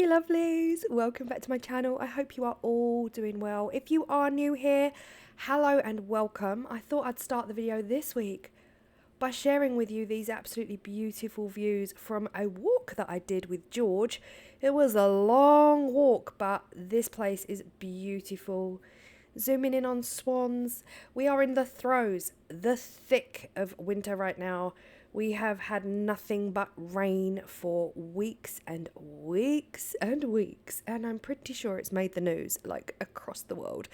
Hey lovelies, welcome back to my channel. I hope you are all doing well. If you are new here, hello and welcome. I thought I'd start the video this week by sharing with you these absolutely beautiful views from a walk that I did with George. It was a long walk, but this place is beautiful. Zooming in on swans. We are in the thick of winter right now. We have had nothing but rain for weeks and weeks and weeks, and I'm pretty sure it's made the news, like, across the world.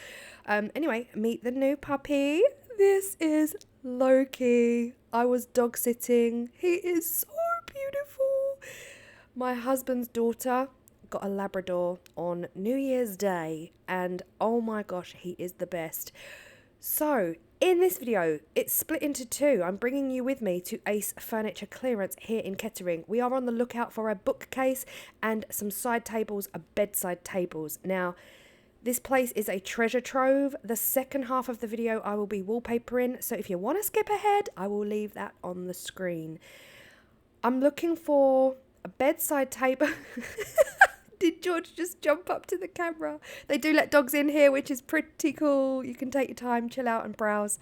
Anyway, meet the new puppy. This is Loki. I was dog sitting. He is so beautiful. My husband's daughter got a Labrador on New Year's Day, and oh my gosh, he is the best. So in this video, it's split into two. I'm bringing you with me to Ace Furniture Clearance here in Kettering. We are on the lookout for a bookcase and some side tables, bedside tables. Now, this place is a treasure trove. The second half of the video I will be wallpapering, so if you want to skip ahead, I will leave that on the screen. I'm looking for a bedside table. Did George just jump up to the camera? They do let dogs in here, which is pretty cool. You can take your time, chill out and browse.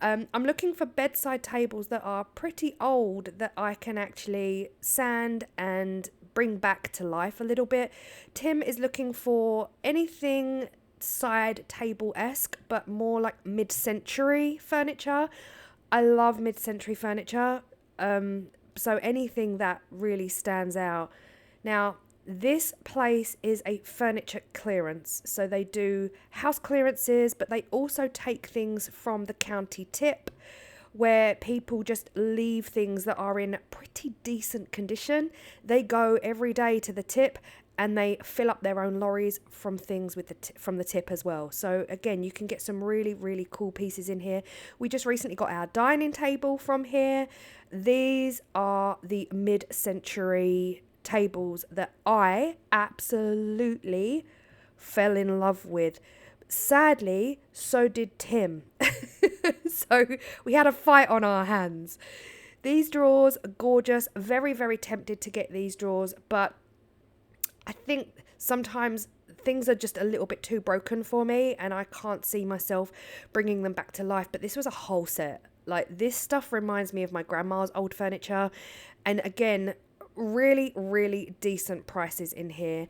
I'm looking for bedside tables that are pretty old that I can actually sand and bring back to life a little bit. Tim is looking for anything side table-esque, but more like mid-century furniture. I love mid-century furniture. So anything that really stands out. Now, this place is a furniture clearance, so they do house clearances, but they also take things from the county tip, where people just leave things that are in pretty decent condition. They go every day to the tip and they fill up their own lorries from things with from the tip as well. So again, you can get some really, really cool pieces in here. We just recently got our dining table from here. These are the mid-century tables that I absolutely fell in love with. Sadly, so did Tim. So we had a fight on our hands. These drawers are gorgeous. Very, very tempted to get these drawers, but I think sometimes things are just a little bit too broken for me and I can't see myself bringing them back to life. But this was a whole set. Like, this stuff reminds me of my grandma's old furniture. And again, really, really decent prices in here.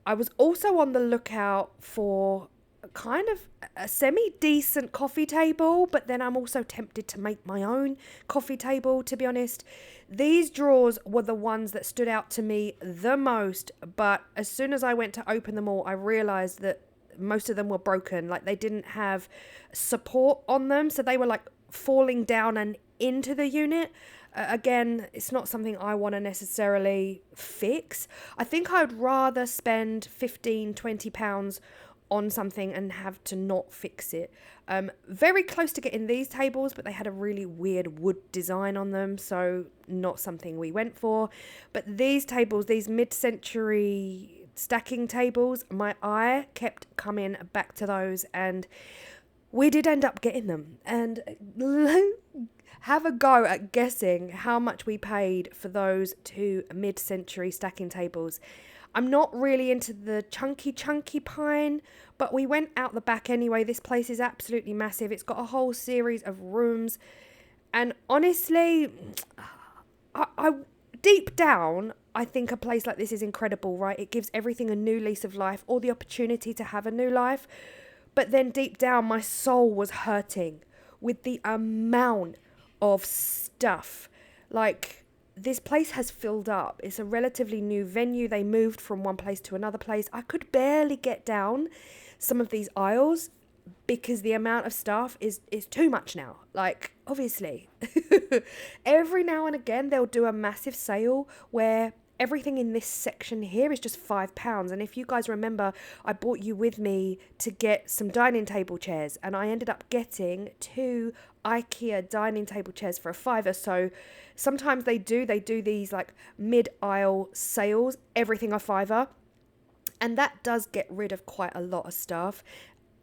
I was also on the lookout for kind of a semi-decent coffee table, but then I'm also tempted to make my own coffee table, to be honest. These drawers were the ones that stood out to me the most, but as soon as I went to open them all, I realized that most of them were broken. Like, they didn't have support on them, so they were like falling down and into the unit. Again, it's not something I want to necessarily fix. I think I'd rather spend £15-20 on something and have to not fix it. Very close to getting these tables, but they had a really weird wood design on them, so not something we went for. But these tables, these mid-century stacking tables, my eye kept coming back to those, and we did end up getting them. And have a go at guessing how much we paid for those two mid-century stacking tables. I'm not really into the chunky pine, but we went out the back anyway. This place is absolutely massive. It's got a whole series of rooms. And honestly, I deep down, I think a place like this is incredible, right? It gives everything a new lease of life, or the opportunity to have a new life. But then deep down, my soul was hurting with the amount of stuff. Like, this place has filled up. It's a relatively new venue. They moved from one place to another place. I could barely get down some of these aisles because the amount of stuff is too much now. Like, obviously. Every now and again, they'll do a massive sale where everything in this section here is just £5. And if you guys remember, I brought you with me to get some dining table chairs, and I ended up getting 2 IKEA dining table chairs for £5. So sometimes they do these like mid-aisle sales, everything £5. And that does get rid of quite a lot of stuff.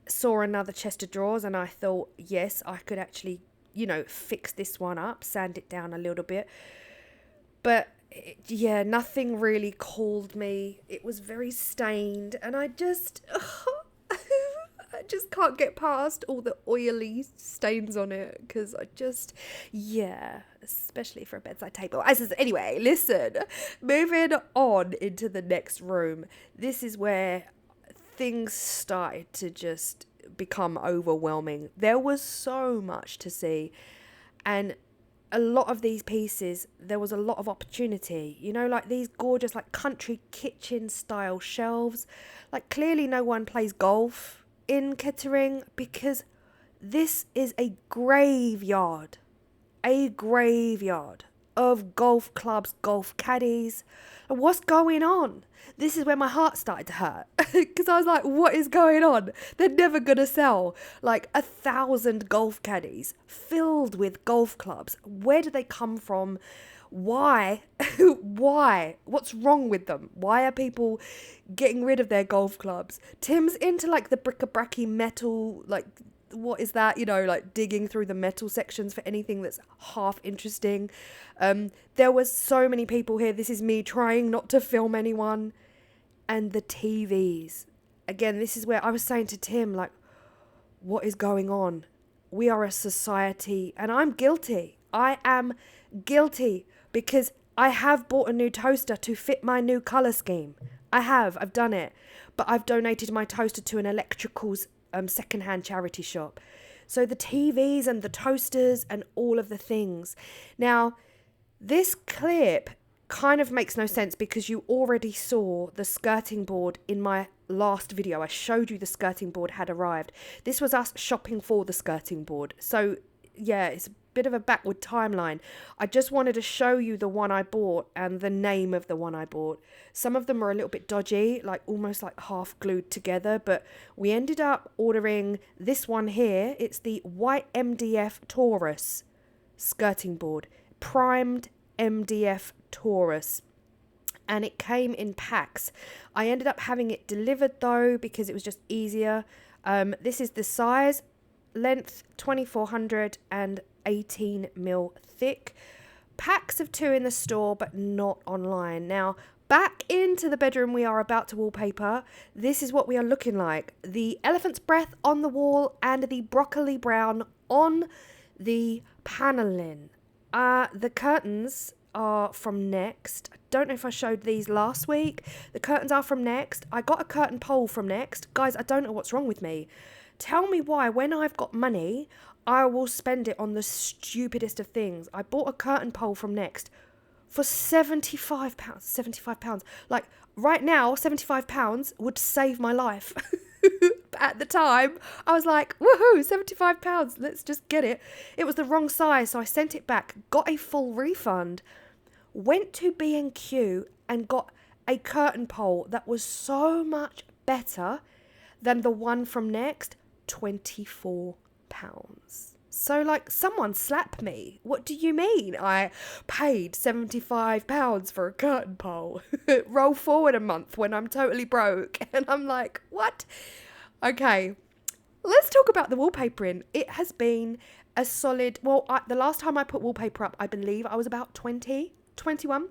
Saw another chest of drawers and I thought, yes, I could actually, fix this one up, sand it down a little bit. But yeah, nothing really called me. It was very stained, and I just, I just can't get past all the oily stains on it because yeah, especially for a bedside table. Anyway, listen, moving on into the next room. This is where things started to just become overwhelming. There was so much to see, and a lot of these pieces, there was a lot of opportunity, like these gorgeous like country kitchen style shelves. Like clearly no one plays golf in Kettering because this is a graveyard of golf clubs, golf caddies. And what's going on? This is where my heart started to hurt because I was like, what is going on? They're never going to sell like 1,000 golf caddies filled with golf clubs. Where do they come from? Why? Why? What's wrong with them? Why are people getting rid of their golf clubs? Tim's into like the bric-a-bracy metal, like what is that? Like digging through the metal sections for anything that's half interesting. There was so many people here. This is me trying not to film anyone. And the TVs. Again, this is where I was saying to Tim, like, what is going on? We are a society, and I'm guilty. I am guilty because I have bought a new toaster to fit my new colour scheme. I've done it. But I've donated my toaster to an electricals secondhand charity shop. So the TVs and the toasters and all of the things. Now, this clip kind of makes no sense because you already saw the skirting board in my last video. I showed you the skirting board had arrived. This was us shopping for the skirting board. So yeah, it's a bit of a backward timeline. I just wanted to show you the one I bought and the name of the one I bought. Some of them were a little bit dodgy, like almost like half glued together, but we ended up ordering this one here. It's the white MDF Taurus skirting board, primed MDF Taurus, and it came in packs. I ended up having it delivered though because it was just easier. This is the size, length 2400 and 18 mil thick. Packs of 2 in the store but not online. Now back into the bedroom we are about to wallpaper. This is what we are looking like. The elephant's breath on the wall and the broccoli brown on the paneling. The curtains are from Next. I don't know if I showed these last week. The curtains are from Next. I got a curtain pole from Next. Guys, I don't know what's wrong with me. Tell me why, when I've got money, I will spend it on the stupidest of things. I bought a curtain pole from Next for £75. £75. Like, right now, £75 would save my life. But at the time, I was like, woohoo, £75. Let's just get it. It was the wrong size, so I sent it back, got a full refund, went to B&Q and got a curtain pole that was so much better than the one from Next, £24. So like, someone slap me. What do you mean I paid £75 for a curtain pole? Roll forward a month when I'm totally broke. And I'm like, what? Okay, let's talk about the wallpapering. It has been a solid, the last time I put wallpaper up, I believe I was about 20, 21.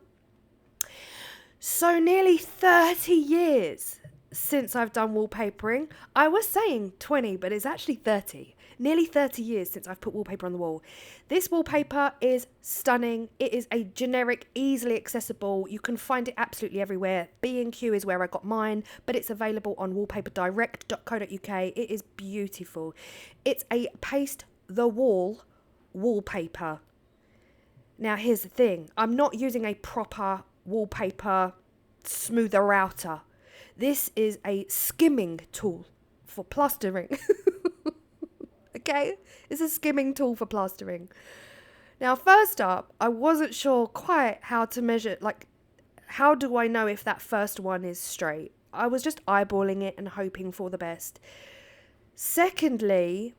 So nearly 30 years since I've done wallpapering. I was saying 20, but it's actually 30. Nearly 30 years since I've put wallpaper on the wall. This wallpaper is stunning. It is a generic, easily accessible. You can find it absolutely everywhere. B&Q is where I got mine, but it's available on wallpaperdirect.co.uk. It is beautiful. It's a paste the wall wallpaper. Now, here's the thing. I'm not using a proper wallpaper smoother outer. This is a skimming tool for plastering. Okay, it's a skimming tool for plastering. Now, first up, I wasn't sure quite how to measure, like, how do I know if that first one is straight? I was just eyeballing it and hoping for the best. Secondly,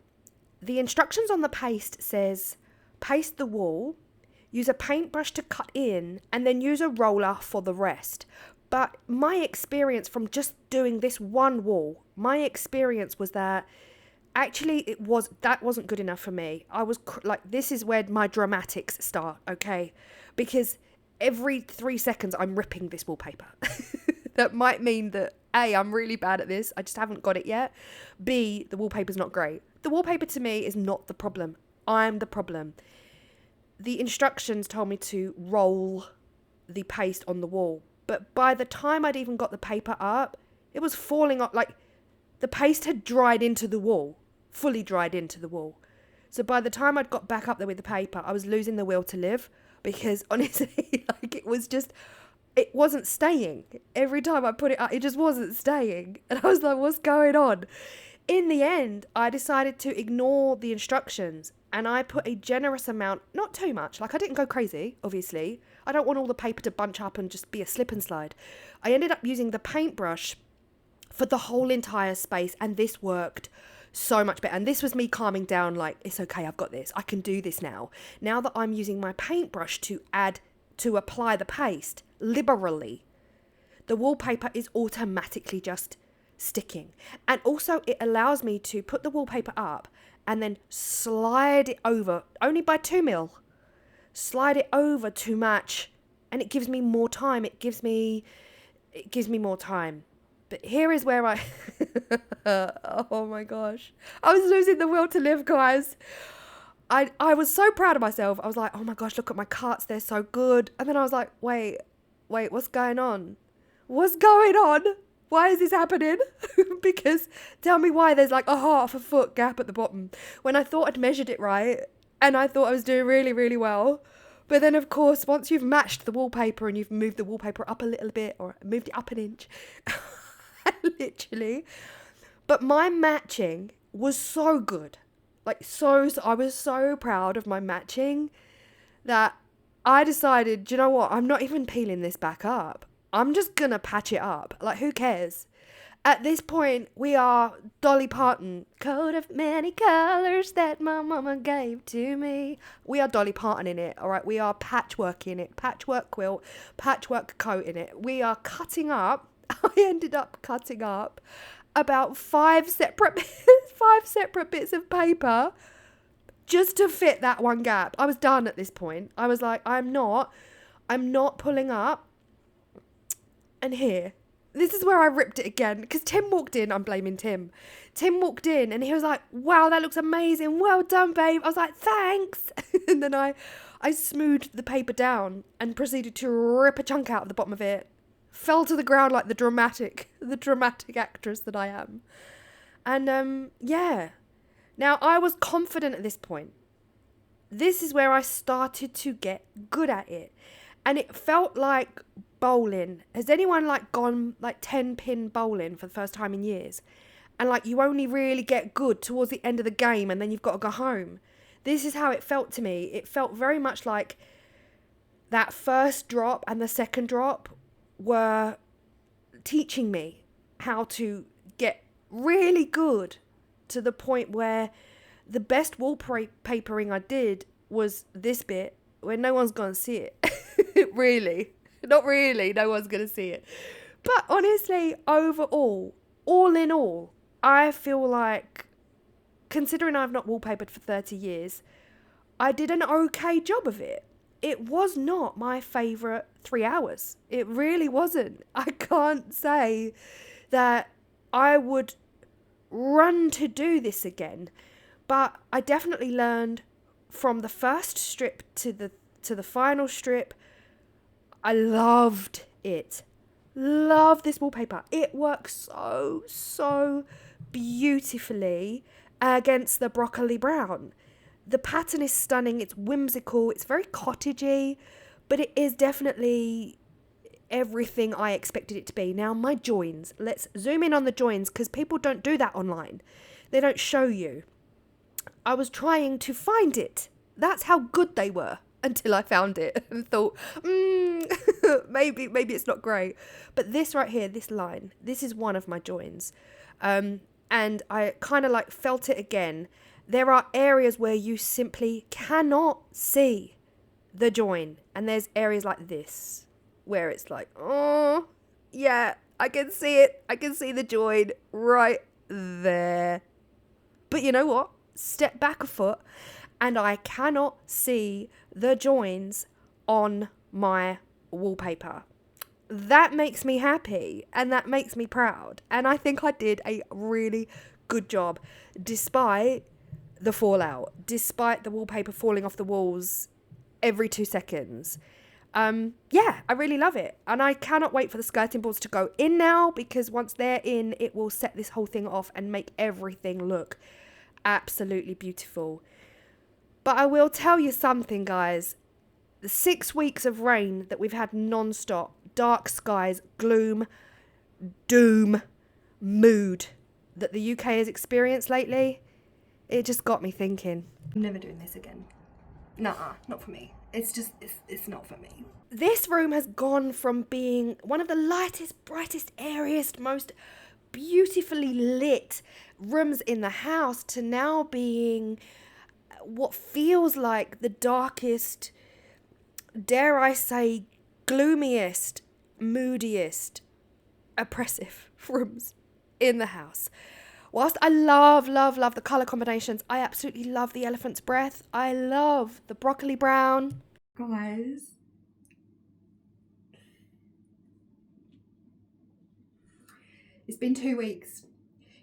the instructions on the paste says, paste the wall, use a paintbrush to cut in, and then use a roller for the rest. But my experience from just doing this one wall, my experience was that actually that wasn't good enough for me. I was like, this is where my dramatics start, okay? Because every 3 seconds I'm ripping this wallpaper. That might mean that A, I'm really bad at this, I just haven't got it yet. B, the wallpaper's not great. The wallpaper to me is not the problem. I'm the problem. The instructions told me to roll the paste on the wall, but by the time I'd even got the paper up, it was falling off. Like, the paste had dried into the wall, fully dried into the wall. So by the time I'd got back up there with the paper, I was losing the will to live, because honestly, like, it wasn't staying. Every time I put it up, it just wasn't staying. And I was like, what's going on? In the end, I decided to ignore the instructions, and I put a generous amount, not too much. Like, I didn't go crazy, obviously. I don't want all the paper to bunch up and just be a slip and slide. I ended up using the paintbrush for the whole entire space, and this worked so much better. And this was me calming down, like, it's okay, I've got this. I can do this now. Now that I'm using my paintbrush to apply the paste liberally, the wallpaper is automatically just sticking. And also it allows me to put the wallpaper up and then slide it over, only by 2 mil, slide it over to match, and it gives me more time. It gives me more time. But here is where I oh my gosh, I was losing the will to live, guys. I was so proud of myself. I was like, oh my gosh, look at my cuts, they're so good. And then I was like, wait, what's going on? What's going on? Why is this happening? Because tell me why there's like a 1/2 foot gap at the bottom, when I thought I'd measured it right and I thought I was doing really, really well. But then, of course, once you've matched the wallpaper and you've moved the wallpaper up a little bit, or moved it up an inch, literally. But my matching was so good. Like, so I was so proud of my matching that I decided, do you know what? I'm not even peeling this back up. I'm just going to patch it up. Like, who cares? At this point, we are Dolly Parton. Coat of many colors that my mama gave to me. We are Dolly Parton in it, all right? We are patchwork in it. Patchwork quilt, patchwork coat in it. We are cutting up. I ended up cutting up about 5 separate bits of paper just to fit that one gap. I was done at this point. I was like, I'm not pulling up. And here, this is where I ripped it again, because Tim walked in. I'm blaming Tim. Tim walked in and he was like, wow, that looks amazing. Well done, babe. I was like, thanks. And then I smoothed the paper down and proceeded to rip a chunk out of the bottom of it. Fell to the ground like the dramatic actress that I am. And yeah. Now, I was confident at this point. This is where I started to get good at it. And it felt like bowling. Has anyone like gone like 10-pin bowling for the first time in years? And like, you only really get good towards the end of the game and then you've got to go home. This is how it felt to me. It felt very much like that first drop and the second drop were teaching me how to get really good, to the point where the best wallpapering I did was this bit where no one's going to see it. Really. Not really. No one's going to see it. But honestly, overall, all in all, I feel like, considering I've not wallpapered for 30 years, I did an okay job of it. It was not my favourite 3 hours. It really wasn't. I can't say that I would run to do this again, but I definitely learned from the first strip to the final strip. I loved it. Love this wallpaper. It works so beautifully against the broccoli brown. The pattern is stunning. It's whimsical. It's very cottagey, but it is definitely everything I expected it to be. Now, my joins. Let's zoom in on the joins, because people don't do that online. They don't show you. I was trying to find it. That's how good they were, until I found it and thought, maybe it's not great. But this right here, this line, this is one of my joins. And I kind of like felt it again. There are areas where you simply cannot see the join. And there's areas like this, where it's like, oh, yeah, I can see it. I can see the join right there. But you know what? Step back a foot and I cannot see the joins on my wallpaper. That makes me happy and that makes me proud. And I think I did a really good job despite the fallout, despite the wallpaper falling off the walls every 2 seconds. Yeah, I really love it. And I cannot wait for the skirting boards to go in now, because once they're in, it will set this whole thing off and make everything look absolutely beautiful. But I will tell you something, guys. The 6 weeks of rain that we've had non-stop, dark skies, gloom, doom, mood that the UK has experienced lately, it just got me thinking, I'm never doing this again. Nuh-uh, not for me. It's not for me. This room has gone from being one of the lightest, brightest, airiest, most beautifully lit rooms in the house to now being what feels like the darkest, dare I say, gloomiest, moodiest, oppressive rooms in the house. Whilst I love the colour combinations, I absolutely love the elephant's breath. I love the broccoli brown. Guys. It's been 2 weeks.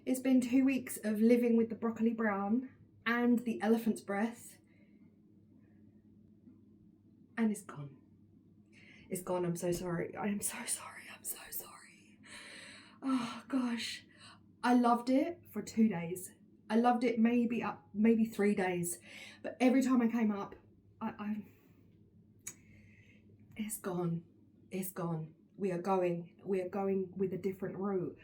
It's been 2 weeks of living with the broccoli brown and the elephant's breath. And it's gone. It's gone. I'm so sorry. I am so sorry. I'm so sorry. Oh gosh. I loved it for 2 days. I loved it maybe 3 days. But every time I came up, it's gone. It's gone. We are going with a different route.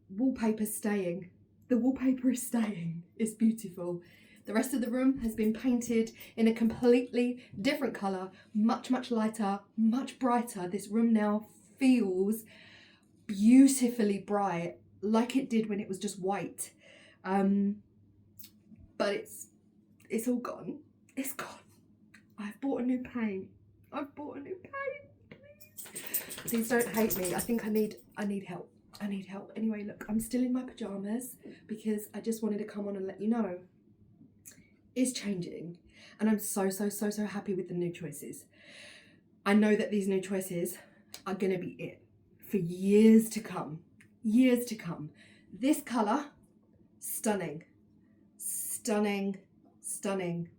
Wallpaper's staying. The wallpaper is staying. It's beautiful. The rest of the room has been painted in a completely different colour, much lighter, much brighter. This room now feels beautifully bright, like it did when it was just white. But it's all gone. It's gone. I've bought a new paint. I've bought a new paint. Please don't hate me. I think I need help. I need help. Anyway, look, I'm still in my pajamas because I just wanted to come on and let you know it's changing, and I'm so happy with the new choices. I know that these new choices are gonna be it for years to come. Years to come. This colour, stunning. Stunning, stunning.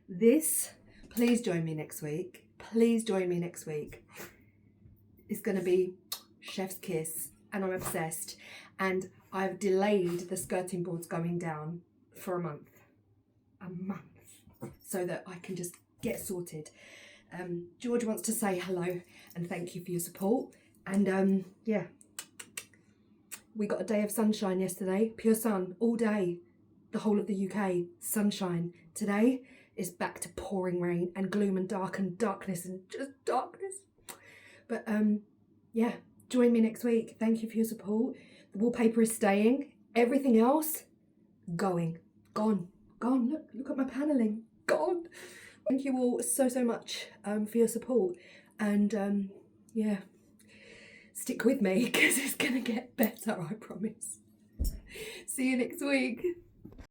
This, please join me next week. Please join me next week. It's gonna be chef's kiss, and I'm obsessed. And I've delayed the skirting boards going down for a month, so that I can just get sorted. George wants to say hello and thank you for your support. And yeah, we got a day of sunshine yesterday, pure sun all day, the whole of the UK, sunshine. Today is back to pouring rain and gloom and darkness and just darkness. But yeah, join me next week. Thank you for your support. The wallpaper is staying. Everything else, gone. Look at my paneling, gone. Thank you all so much for your support. And yeah, stick with me because it's gonna get better, I promise. See you next week.